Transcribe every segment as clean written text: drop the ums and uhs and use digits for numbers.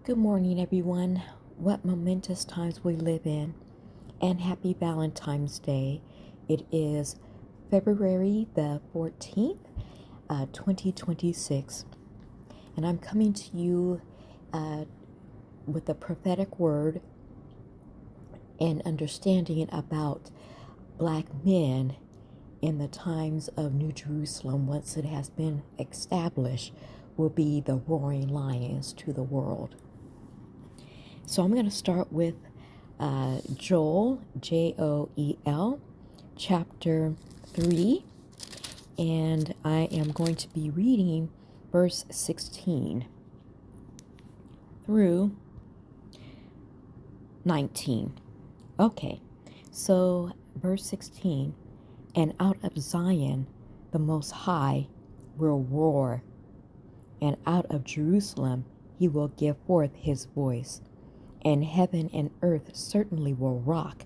Good morning, everyone. What momentous times we live in, and happy Valentine's Day. It is February the 14th, 2026, and I'm coming to you uh, with a prophetic word and understanding about black men in the times of New Jerusalem, once it has been established, will be the roaring lions to the world. So I'm going to start with Joel, Joel, chapter 3, and I am going to be reading verse 16 through 19. Okay, so verse 16, and out of Zion the Most High will roar, and out of Jerusalem he will give forth his voice, and heaven and earth certainly will rock,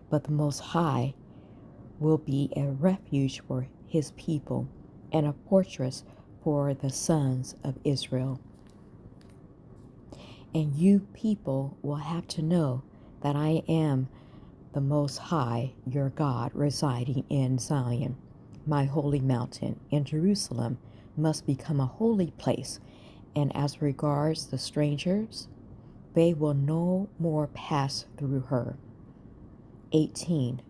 but the Most High will be a refuge for his people and a fortress for the sons of Israel. And you people will have to know that I am the Most High, your God, residing in Zion, my holy mountain, and Jerusalem must become a holy place. And as regards the strangers, they will no more pass through her. 18.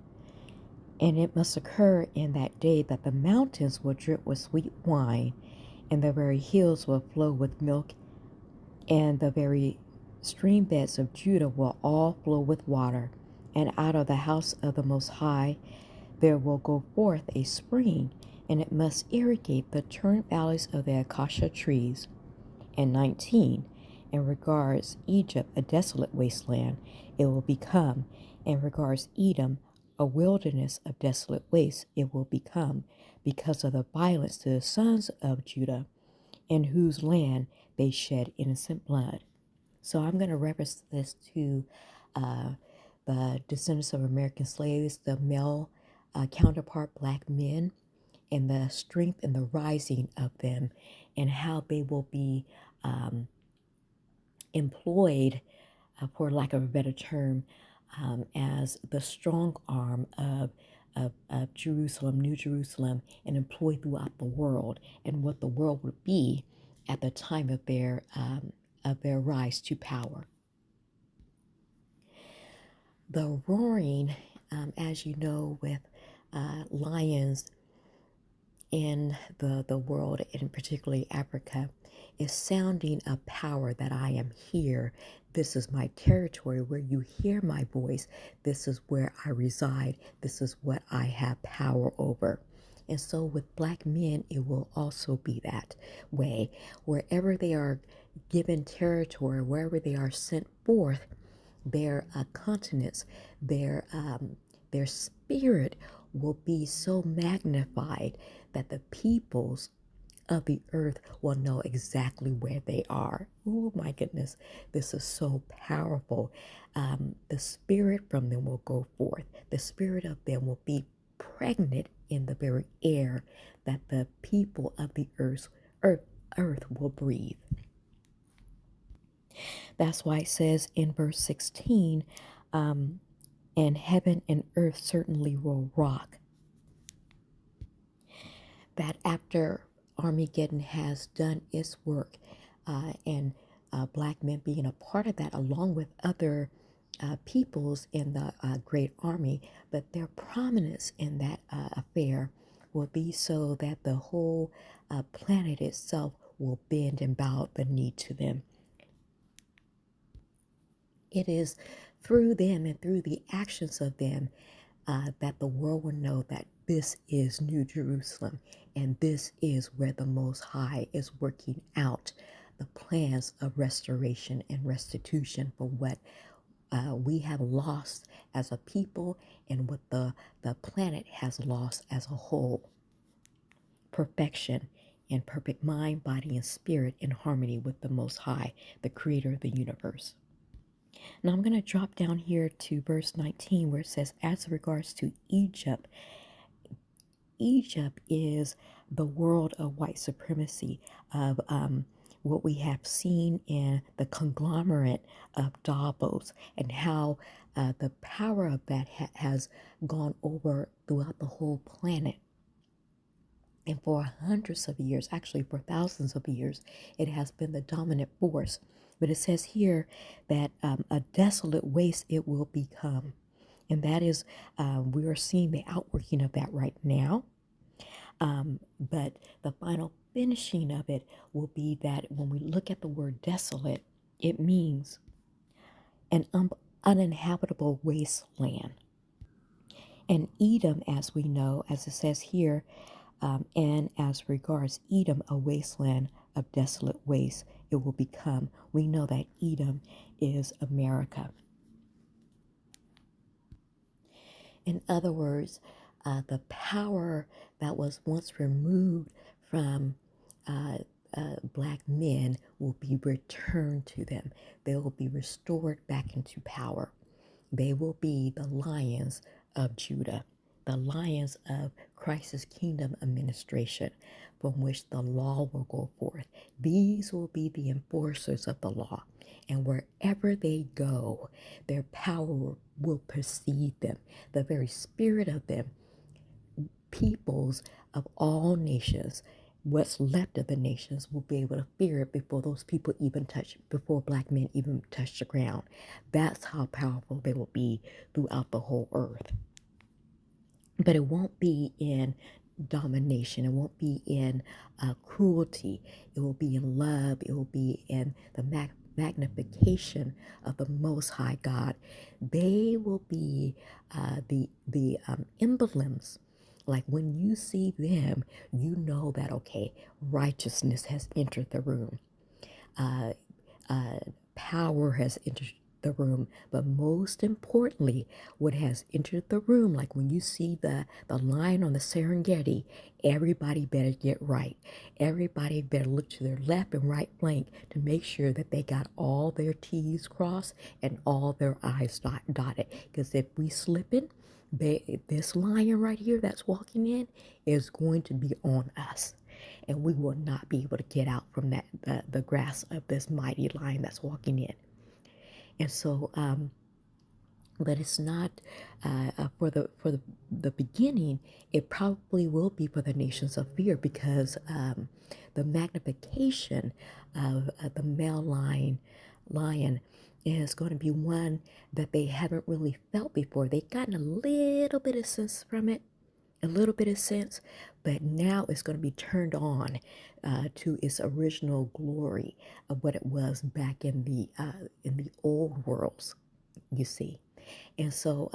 And it must occur in that day that the mountains will drip with sweet wine, and the very hills will flow with milk, and the very stream beds of Judah will all flow with water. And out of the house of the Most High there will go forth a spring, and it must irrigate the turned valleys of the acacia trees. And 19, in regards Egypt a desolate wasteland, it will become. In regards Edom, a wilderness of desolate waste, it will become, because of the violence to the sons of Judah, in whose land they shed innocent blood. So I'm going to reference this to uh, the descendants of American slaves, the male counterpart black men, and the strength and the rising of them, and how they will be um, employed, for lack of a better term, as the strong arm of Jerusalem, New Jerusalem, and employed throughout the world, and what the world would be at the time of their rise to power. The roaring, as you know, with lions in the world, and particularly Africa, is sounding a power that I am here. This is my territory. Where you hear my voice, this is where I reside. This is what I have power over. And so with black men, it will also be that way. Wherever they are given territory, wherever they are sent forth, their continence, their spirit will be so magnified that the peoples of the earth will know exactly where they are. Oh my goodness, this is so powerful. The spirit from them will go forth. The spirit of them will be pregnant in the very air that the people of the earth will breathe. That's why it says in verse 16, and heaven and earth certainly will rock. That after Armageddon has done its work, and black men being a part of that, along with other peoples in the great army, but their prominence in that affair will be so that the whole planet itself will bend and bow the knee to them. It is through them and through the actions of them that the world will know that this is New Jerusalem, and this is where the Most High is working out the plans of restoration and restitution for what we have lost as a people, and what the planet has lost as a whole. Perfection and perfect mind, body, and spirit in harmony with the Most High, the creator of the universe. Now I'm going to drop down here to verse 19, where it says, as regards to Egypt, Egypt is the world of white supremacy, of what we have seen in the conglomerate of Davos and how the power of that has gone over throughout the whole planet. And for hundreds of years, actually for thousands of years, it has been the dominant force. But it says here that a desolate waste it will become. And that is, we are seeing the outworking of that right now. But the final finishing of it will be that when we look at the word desolate, it means an uninhabitable wasteland. And Edom, as we know, as it says here, and as regards Edom, a wasteland of desolate waste, it will become. We know that Edom is America. In other words, the power that was once removed from black men will be returned to them. They will be restored back into power. They will be the lions of Judah, the lions of Christ's kingdom administration, from which the law will go forth. These will be the enforcers of the law. And wherever they go, their power will precede them. The very spirit of them, peoples of all nations, what's left of the nations, will be able to fear it before those people even touch, before black men even touch the ground. That's how powerful they will be throughout the whole earth. But it won't be in domination. It won't be in cruelty. It will be in love. It will be in the magnification of the Most High God. They will be the emblems. Like when you see them, you know that, okay, righteousness has entered the room. Uh, Power has entered the room, but most importantly, what has entered the room, like when you see the line on the Serengeti, everybody better get right. Everybody better look to their left and right flank to make sure that they got all their T's crossed and all their I's dotted. Because if we slipping, this lion right here that's walking in is going to be on us, and we will not be able to get out from that the grasp of this mighty lion that's walking in. And so, but it's not for the beginning. It probably will be for the nations of fear, because the magnification of the male lion is going to be one that they haven't really felt before. They've gotten a little bit of sense from it, a little bit of sense, but now it's going to be turned on to its original glory of what it was back in the old worlds, you see. And so,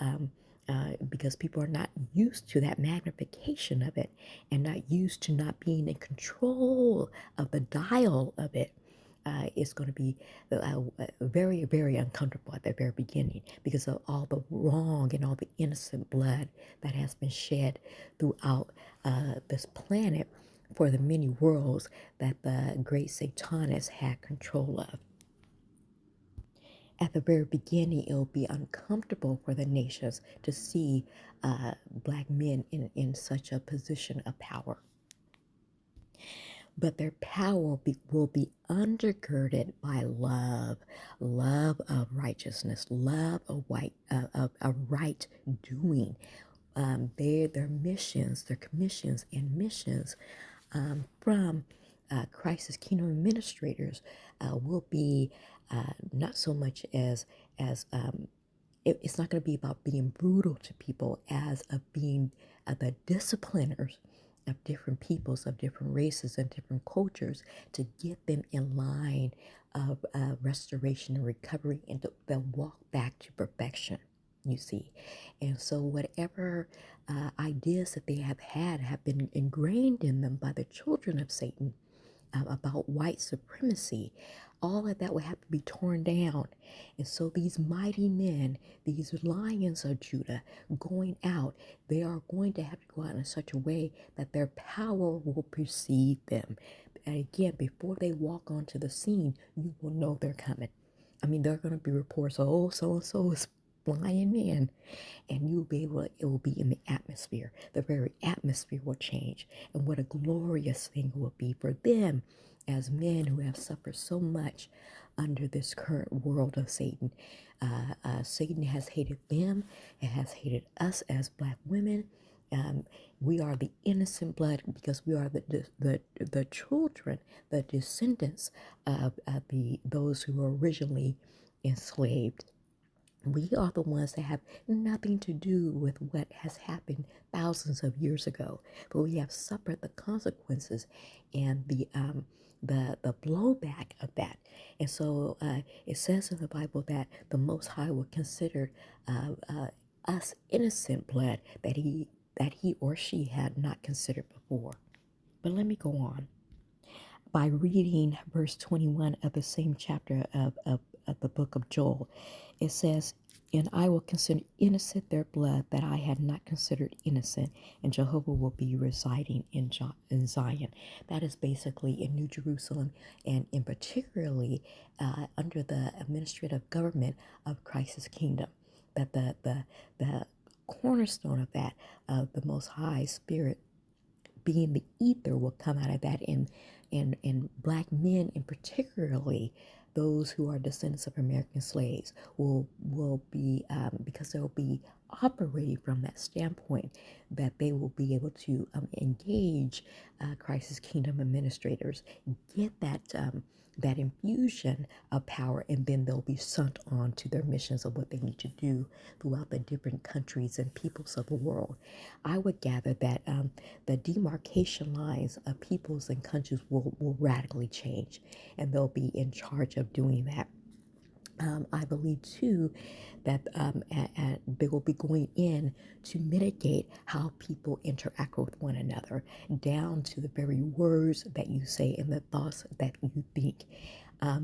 because people are not used to that magnification of it and not used to not being in control of the dial of it, it's going to be very, very uncomfortable at the very beginning, because of all the wrong and all the innocent blood that has been shed throughout this planet for the many worlds that the great Satanists had control of. At the very beginning, it'll be uncomfortable for the nations to see black men in such a position of power. But their power will be undergirded by love, love of righteousness, love of right doing. Their missions, their commissions and missions from Christ's kingdom administrators will be not so much as it's not going to be about being brutal to people, as of being the discipliners of different peoples, of different races and different cultures, to get them in line of restoration and recovery, and to then walk back to perfection, you see. And so whatever ideas that they have had have been ingrained in them by the children of Satan about white supremacy, all of that will have to be torn down. And so these mighty men, these lions of Judah going out, they are going to have to go out in such a way that their power will precede them. And again, before they walk onto the scene, you will know they're coming. I mean, there are going to be reports, oh, so-and-so is flying in, and you'll be able to, it will be in the atmosphere. The very atmosphere will change, and what a glorious thing it will be for them as men who have suffered so much under this current world of Satan. Satan has hated them and has hated us as black women. Um, we are the innocent blood because we are the children, the descendants of those who were originally enslaved. We are the ones that have nothing to do with what has happened thousands of years ago, but we have suffered the consequences and the blowback of that. And so it says in the Bible that the Most High will consider us innocent blood that he or she had not considered before. But let me go on by reading verse 21 of the same chapter of the book of Joel. It says, "And I will consider innocent their blood that I had not considered innocent, and Jehovah will be residing in Zion." That is basically in New Jerusalem, and in particularly under the administrative government of Christ's kingdom. That the cornerstone of that, of the Most High Spirit being the ether, will come out of that, and black men, and particularly those who are descendants of American slaves, will be because they'll be operating from that standpoint, that they will be able to engage Christ's kingdom administrators, get that infusion of power, and then they'll be sent on to their missions of what they need to do throughout the different countries and peoples of the world. I would gather that the demarcation lines of peoples and countries will radically change, and they'll be in charge of doing that. I believe too that they will be going in to mitigate how people interact with one another, down to the very words that you say and the thoughts that you think.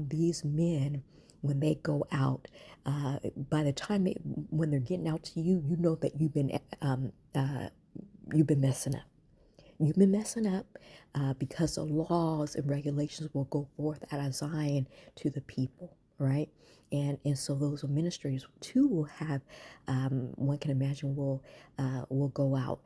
These men, when they go out, by the time when they're getting out to you, you know that you've been messing up. You've been messing up because the laws and regulations will go forth out of Zion to the people, right? And so those administrators too will have, one can imagine, will go out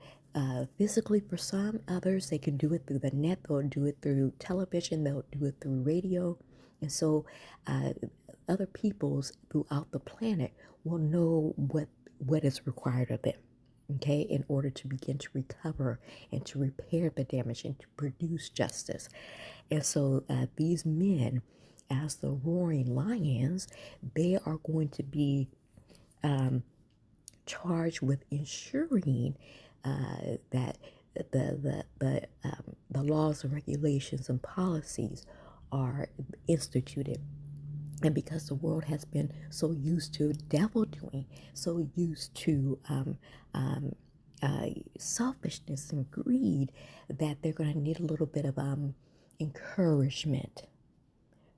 physically for some. Others, they can do it through the net. They'll do it through television. They'll do it through radio. And so other peoples throughout the planet will know what is required of them, okay, in order to begin to recover and to repair the damage and to produce justice. And so these men, as the roaring lions, they are going to be charged with ensuring that the laws and regulations and policies are instituted. And because the world has been so used to devil doing, so used to selfishness and greed, that they're going to need a little bit of encouragement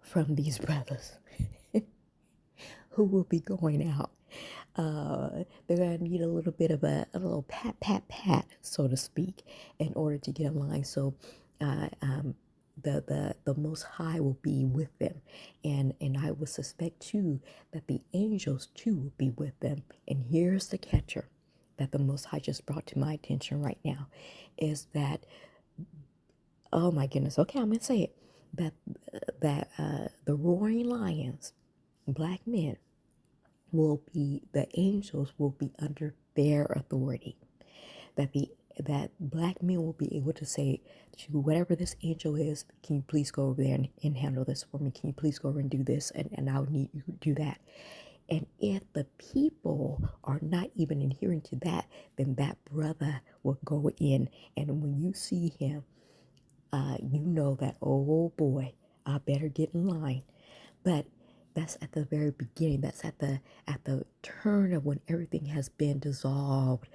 from these brothers who will be going out. They're going to need a little bit of a little pat, pat, pat, so to speak, in order to get in line. So the Most High will be with them, and I would suspect too that the angels too will be with them. And here's the catcher that the Most High just brought to my attention right now, is that, oh my goodness, okay, I'm gonna say it, that the roaring lions, black men, the angels will be under their authority. That black men will be able to say to whatever this angel is, can you please go over there and handle this for me? Can you please go over and do this? And I'll need you to do that. And if the people are not even adhering to that, then that brother will go in. And when you see him, you know that, oh boy, I better get in line. But that's at the very beginning. That's at the turn of when everything has been dissolved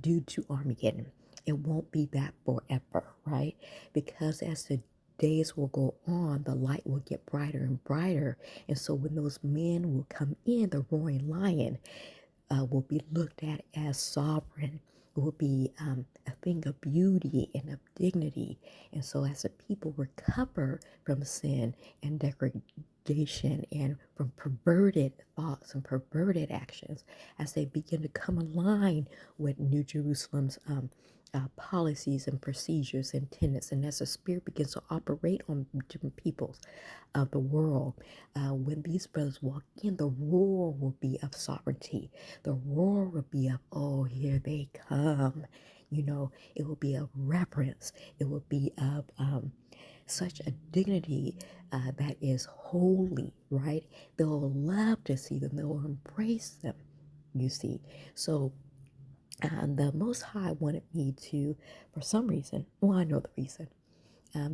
due to Armageddon. It won't be that forever, right? Because as the days will go on, the light will get brighter and brighter. And so when those men will come in, the roaring lion will be looked at as sovereign, will be a thing of beauty and of dignity. And so as the people recover from sin and segregation and from perverted thoughts and perverted actions as they begin to come align with New Jerusalem's policies and procedures and tenets. And as the Spirit begins to operate on different peoples of the world, when these brothers walk in, the roar will be of sovereignty. The roar will be of, oh, here they come. You know, it will be of reverence. It will be of such a dignity that is holy, right? They'll love to see them. They'll embrace them, you see. So the Most High wanted me to, for some reason, well, I know the reason,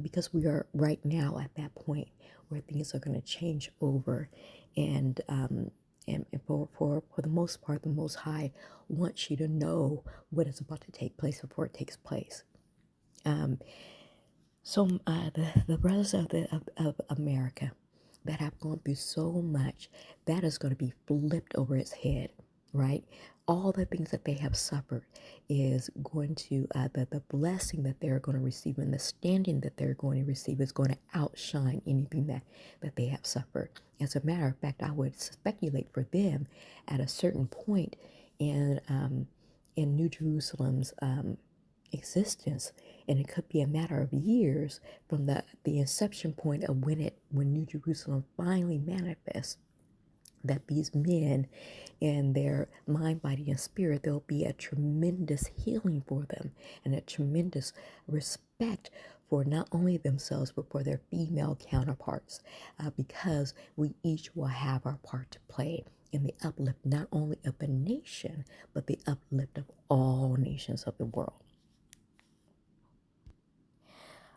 because we are right now at that point where things are going to change over, and for the most part, the Most High wants you to know what is about to take place before it takes place. The brothers of America that have gone through so much, that is going to be flipped over its head, right? All the things that they have suffered is going to, the blessing that they're going to receive and the standing that they're going to receive is going to outshine anything that they have suffered. As a matter of fact, I would speculate for them at a certain point in New Jerusalem's existence, and it could be a matter of years from the inception point of when New Jerusalem finally manifests, that these men and their mind, body, and spirit, there'll be a tremendous healing for them and a tremendous respect for not only themselves but for their female counterparts, because we each will have our part to play in the uplift not only of the nation but the uplift of all nations of the world.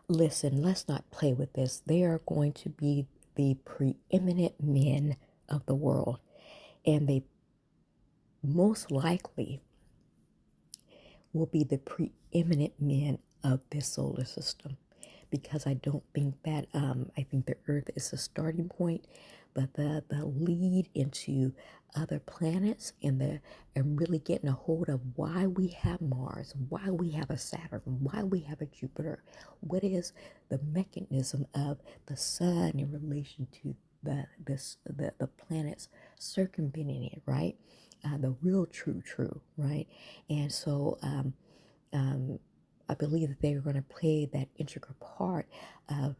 Listen, let's not play with this. They are going to be the preeminent men of the world, and they most likely will be the preeminent men of this solar system, because I don't think that I think the Earth is the starting point, but the lead into other planets and really getting a hold of why we have Mars, why we have a Saturn, why we have a Jupiter, what is the mechanism of the sun in relation to the planets circumventing it, right? The real true, right? And so I believe that they are going to play that integral part of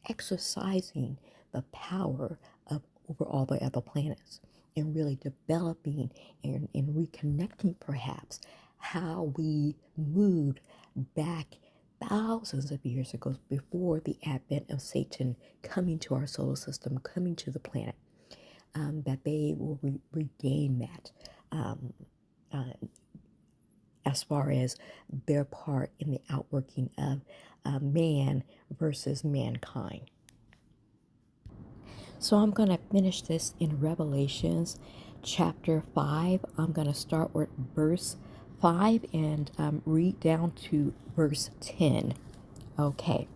exercising the power of over all the other planets and really developing and reconnecting perhaps how we moved back thousands of years ago before the advent of Satan coming to our solar system, coming to the planet, that they will regain that as far as their part in the outworking of man versus mankind. So I'm going to finish this in Revelations chapter 5. I'm going to start with verse 5 and read down to verse 10. Okay,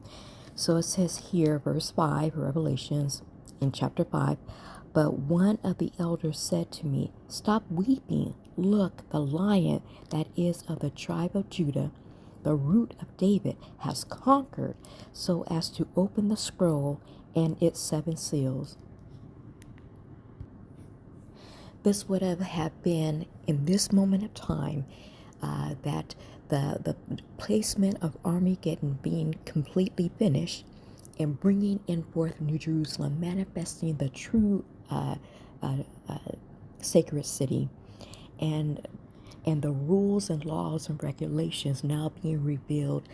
so it says here, verse 5, Revelations in chapter 5, but one of the elders said to me, "Stop weeping. Look, the Lion that is of the tribe of Judah, the Root of David, has conquered so as to open the scroll and its 7 seals." This would have been in this moment of time that the placement of Armageddon being completely finished and bringing in forth New Jerusalem, manifesting the true sacred city, and the rules and laws and regulations now being revealed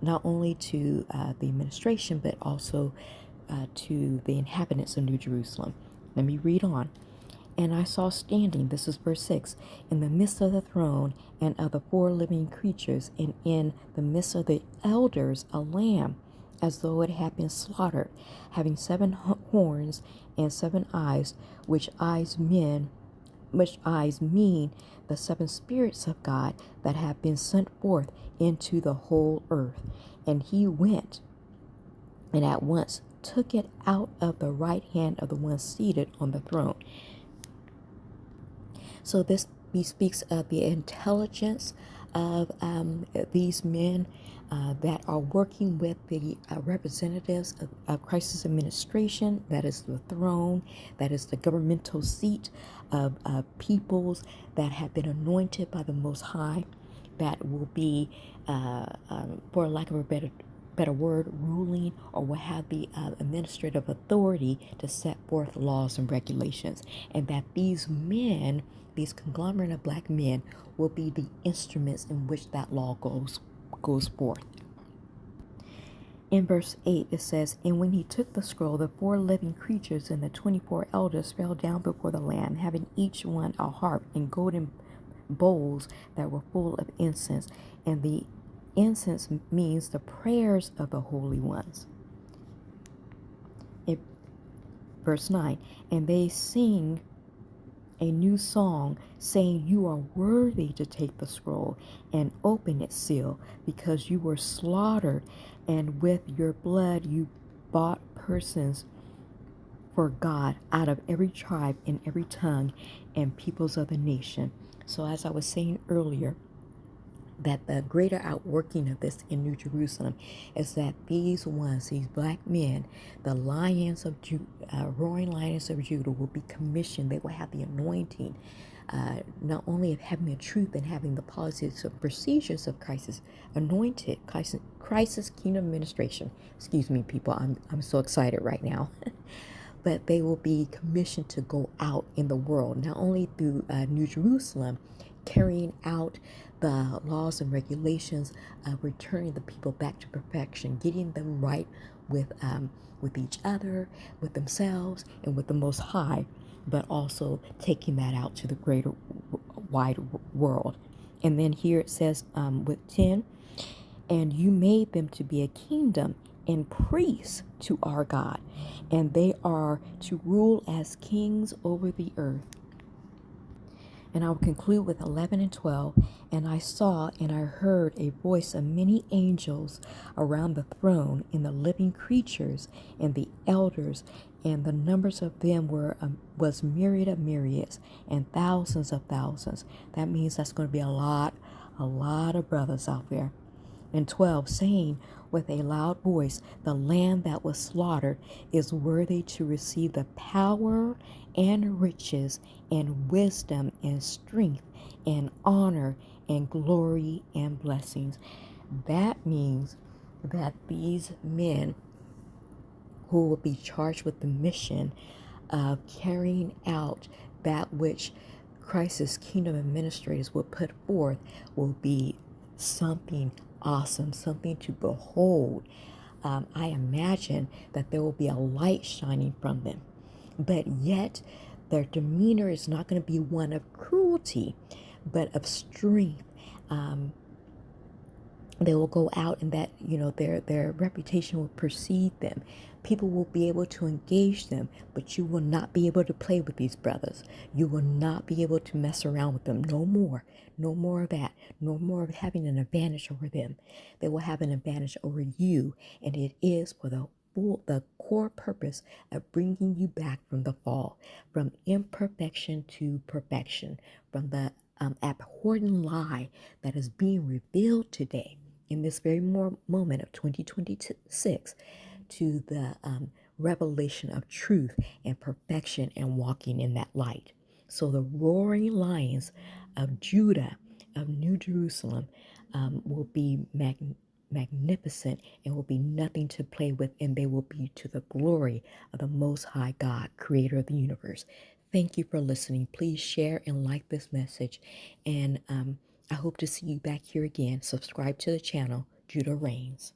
not only to the administration but also to the inhabitants of New Jerusalem. Let me read on. And I saw standing, this is verse 6, in the midst of the throne and of the 4 living creatures, and in the midst of the elders a lamb, as though it had been slaughtered, having 7 horns and 7 eyes, which eyes mean the 7 spirits of God that have been sent forth into the whole earth. And he went and at once took it out of the right hand of the one seated on the throne. So this speaks of the intelligence of these men that are working with the representatives of crisis administration, that is the throne, that is the governmental seat of peoples that have been anointed by the Most High, that will be, for lack of a better word, ruling or will have the administrative authority to set forth laws and regulations, and that these men, these conglomerate of black men, will be the instruments in which that law goes forth. In verse 8, it says, "And when he took the scroll, the 4 living creatures and the 24 elders fell down before the Lamb, having each one a harp and golden bowls that were full of incense." And the incense means the prayers of the holy ones. It, verse 9, "And they sing a new song, saying, You are worthy to take the scroll and open its seal, because you were slaughtered, and with your blood you bought persons for God out of every tribe and every tongue and peoples of the nation." So as I was saying earlier, that the greater outworking of this in New Jerusalem is that these ones, these black men, the lions of Judah, roaring lions of Judah, will be commissioned. They will have the anointing, not only of having the truth and having the policies and procedures of Christ's anointed, Christ's kingdom administration. Excuse me, people, I'm so excited right now. But they will be commissioned to go out in the world, not only through New Jerusalem, carrying out the laws and regulations, returning the people back to perfection, getting them right with each other, with themselves, and with the Most High, but also taking that out to the greater wide world. And then here it says with 10, "And you made them to be a kingdom and priests to our God, and they are to rule as kings over the earth." And I will conclude with 11 and 12. "And I saw and I heard a voice of many angels around the throne, and the living creatures, and the elders, and the numbers of them was myriad of myriads, and thousands of thousands." That means that's going to be a lot of brothers out there. And 12, saying with a loud voice, "The Lamb that was slaughtered is worthy to receive the power and riches and wisdom and strength and honor and glory and blessings." That means that these men who will be charged with the mission of carrying out that which Christ's kingdom administrators will put forth will be something awesome, something to behold. I imagine that there will be a light shining from them, but yet their demeanor is not going to be one of cruelty, but of strength. They will go out, and that their reputation will precede them. People will be able to engage them, but you will not be able to play with these brothers. You will not be able to mess around with them. No more of that. No more of having an advantage over them. They will have an advantage over you, and it is for the core purpose of bringing you back from the fall, from imperfection to perfection, from the abhorrent lie that is being revealed today in this very moment of 2026, to the revelation of truth and perfection and walking in that light. So the roaring lions of Judah, of New Jerusalem, will be magnificent and will be nothing to play with, and they will be to the glory of the Most High God, creator of the universe. Thank you for listening. Please share and like this message, and I hope to see you back here again. Subscribe to the channel, Judah Reigns.